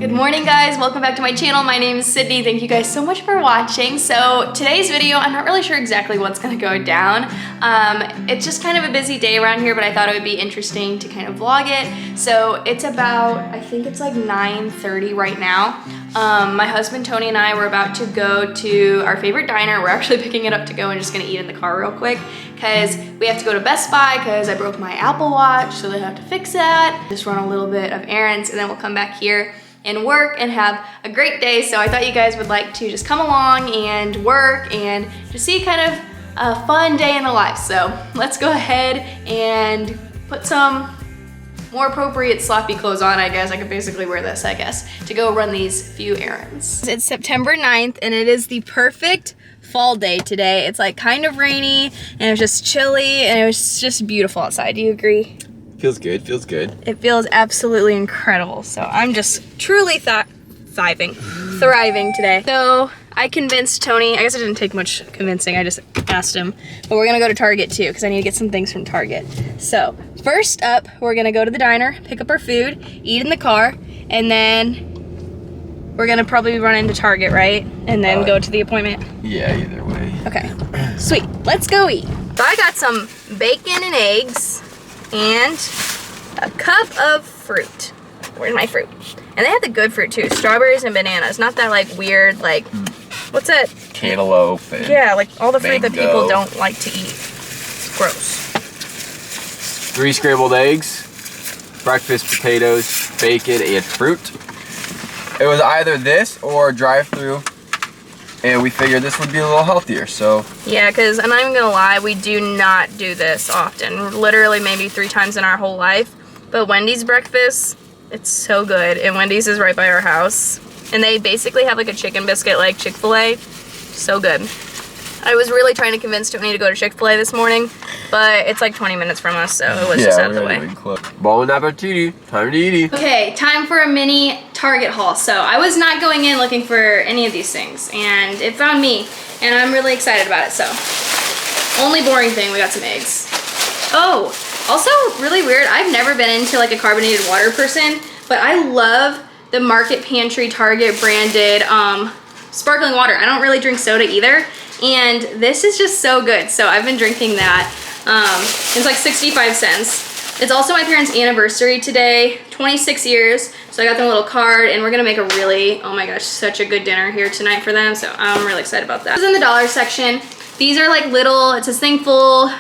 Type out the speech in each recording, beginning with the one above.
Good morning, guys. Welcome back to my channel. My name is Sydney. Thank you guys so much for watching. So today's video, I'm not really sure exactly what's gonna go down. It's just kind of a busy day around here, but I thought it would be interesting to kind of vlog it. So it's about, I think it's like 9:30 right now. My husband Tony and I were about to go to our favorite diner. We're actually picking it up to go and just gonna eat in the car real quick because we have to go to Best Buy because I broke my Apple Watch, so they have to fix that. Just run a little bit of errands and then we'll come back here and work and have a great day. So I thought you guys would like to just come along and work and just see kind of a fun day in the life. So let's go ahead and put some more appropriate sloppy clothes on, I guess. I could basically wear this, I guess, to go run these few errands. It's September 9th and it is the perfect fall day today. It's like kind of rainy and it was just chilly and it was just beautiful outside. Do you agree? Feels good, feels good. It feels absolutely incredible. So I'm just truly thriving today. So I convinced Tony, I guess it didn't take much convincing, I just asked him, but we're gonna go to Target too because I need to get some things from Target. So first up, we're gonna go to the diner, pick up our food, eat in the car, and then we're gonna probably run into Target, right? And then go to the appointment? Yeah, either way. Okay, sweet, let's go eat. So I got some bacon and eggs, and a cup of fruit. Where's my fruit? And they have the good fruit too, strawberries and bananas. Not that like weird, like, what's that? Cantaloupe. Yeah, like all the fruit that mango. people don't like to eat. It's gross. 3 scrambled eggs, breakfast potatoes, bacon, and fruit. It was either this or drive-through, and we figured this would be a little healthier, so. Yeah, because I'm not even gonna lie, we do not do this often. Literally maybe 3 times in our whole life. But Wendy's breakfast, it's so good. And Wendy's is right by our house. And they basically have like a chicken biscuit like Chick-fil-A. So good. I was really trying to convince Tony to go to Chick-fil-A this morning, but it's like 20 minutes from us, so it was just out of the way. Bon appetit, time to eat. Okay, time for a mini Target haul. So I was not going in looking for any of these things, and it found me, and I'm really excited about it. So only boring thing, we got some eggs. Oh, also really weird, I've never been into like a carbonated water person, but I love the Market Pantry Target branded sparkling water. I don't really drink soda either, and this is just so good. So I've been drinking that. It's like 65 cents. It's also my parents' anniversary today, 26 years. So I got them a little card, and we're gonna make a really, oh my gosh, such a good dinner here tonight for them. So I'm really excited about that. This is in the dollar section. These are like little, it says thankful,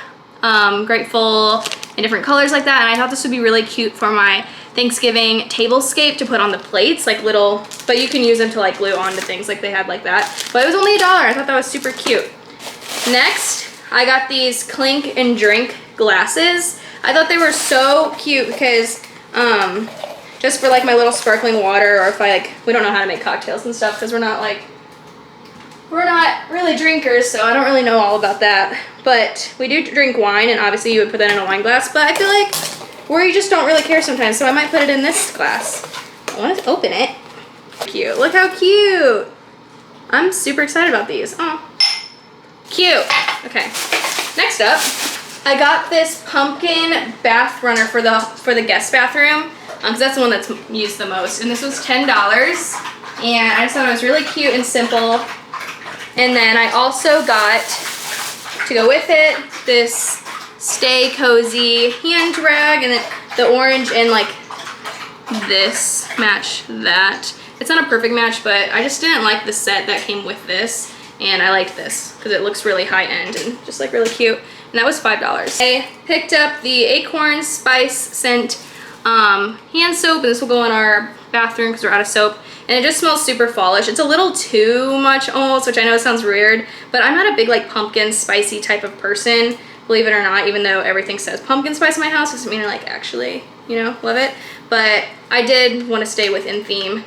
grateful, in different colors like that. And I thought this would be really cute for my Thanksgiving tablescape to put on the plates, like little, but you can use them to like glue onto things like they had like that. But it was only $1. I thought that was super cute. Next, I got these clink and drink glasses. I thought they were so cute because just for like my little sparkling water, or if I like, we don't know how to make cocktails and stuff because we're not really drinkers, so I don't really know all about that. But we do drink wine, and obviously you would put that in a wine glass, but I feel like we just don't really care sometimes, so I might put it in this glass. I want to open it. Cute. Look how cute. I'm super excited about these. Oh, cute. Okay. Next up, I got this pumpkin bath runner for the guest bathroom, because that's the one that's used the most. And this was $10, and I just thought it was really cute and simple. And then I also got, to go with it, this Stay Cozy hand rag, and then the orange and like this match that. It's not a perfect match, but I just didn't like the set that came with this, and I liked this because it looks really high end and just like really cute. And that was $5. I picked up the Acorn Spice Scent hand soap, and this will go in our bathroom because we're out of soap. And it just smells super fallish. It's a little too much almost, which I know sounds weird, but I'm not a big like pumpkin spicy type of person, believe it or not. Even though everything says pumpkin spice in my house, doesn't mean I like actually, you know, love it. But I did want to stay within theme.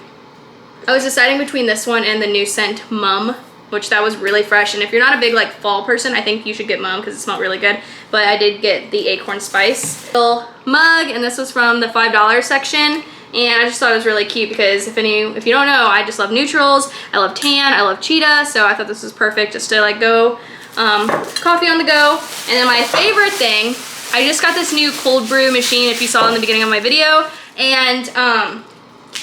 I was deciding between this one and the new scent Mum, which that was really fresh. And if you're not a big like fall person, I think you should get Mum because it smelled really good. But I did get the Acorn Spice little mug, and this was from the $5 section. And I just thought it was really cute because if you don't know, I just love neutrals, I love tan, I love cheetah, so I thought this was perfect just to like go coffee on the go. And then my favorite thing, I just got this new cold brew machine, if you saw in the beginning of my video, and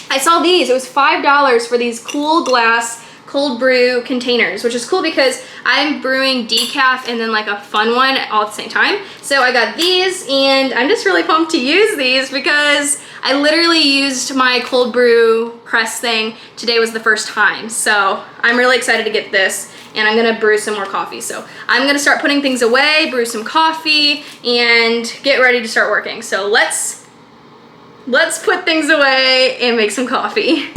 I saw these. It was $5 for these cool glass cold brew containers, which is cool because I'm brewing decaf and then like a fun one all at the same time. So I got these, and I'm just really pumped to use these because I literally used my cold brew press thing. Today was the first time. So I'm really excited to get this, and I'm gonna brew some more coffee. So I'm gonna start putting things away, brew some coffee, and get ready to start working. So let's put things away and make some coffee.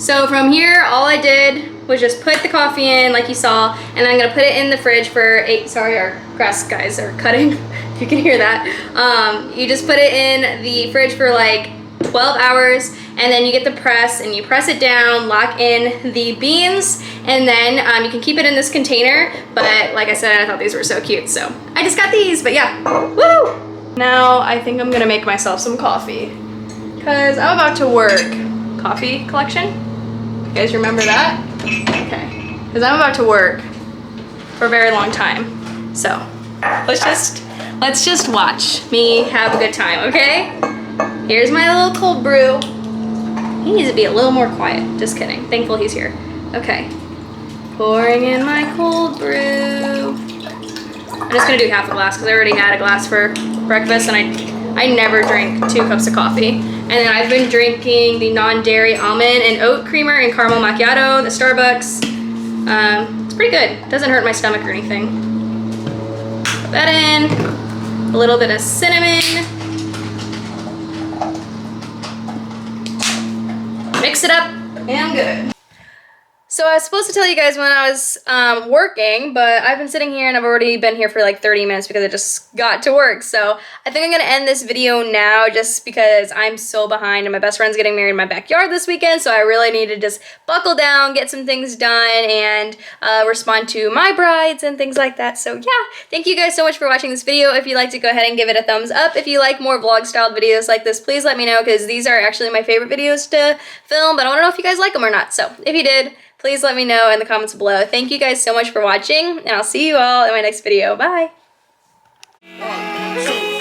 So from here, all I did was just put the coffee in like you saw, and then I'm gonna put it in the fridge for sorry, our grass guys are cutting, if you can hear that. You just put it in the fridge for like 12 hours, and then you get the press and you press it down, lock in the beans, and then you can keep it in this container. But like I said, I thought these were so cute, so I just got these, but yeah, woo! Now I think I'm gonna make myself some coffee because I'm about to work. Coffee collection? You guys remember that? Okay, because I'm about to work for a very long time. So let's just watch me have a good time, okay? Here's my little cold brew. He needs to be a little more quiet. Just kidding. Thankful he's here. Okay. Pouring in my cold brew. I'm just gonna do half a glass because I already had a glass for breakfast, and I never drink 2 cups of coffee. And then I've been drinking the non-dairy almond and oat creamer and caramel macchiato, the Starbucks. It's pretty good. Doesn't hurt my stomach or anything. Put that in. A little bit of cinnamon. Mix it up, and I'm good. So I was supposed to tell you guys when I was working, but I've been sitting here and I've already been here for like 30 minutes because I just got to work. So I think I'm gonna end this video now just because I'm so behind, and my best friend's getting married in my backyard this weekend, so I really need to just buckle down, get some things done, and respond to my brides and things like that. So yeah, thank you guys so much for watching this video. If you liked it, go ahead and give it a thumbs up. If you like more vlog styled videos like this, please let me know, because these are actually my favorite videos to film, but I wanna know if you guys like them or not. So if you did, please let me know in the comments below. Thank you guys so much for watching, and I'll see you all in my next video. Bye! 1, 2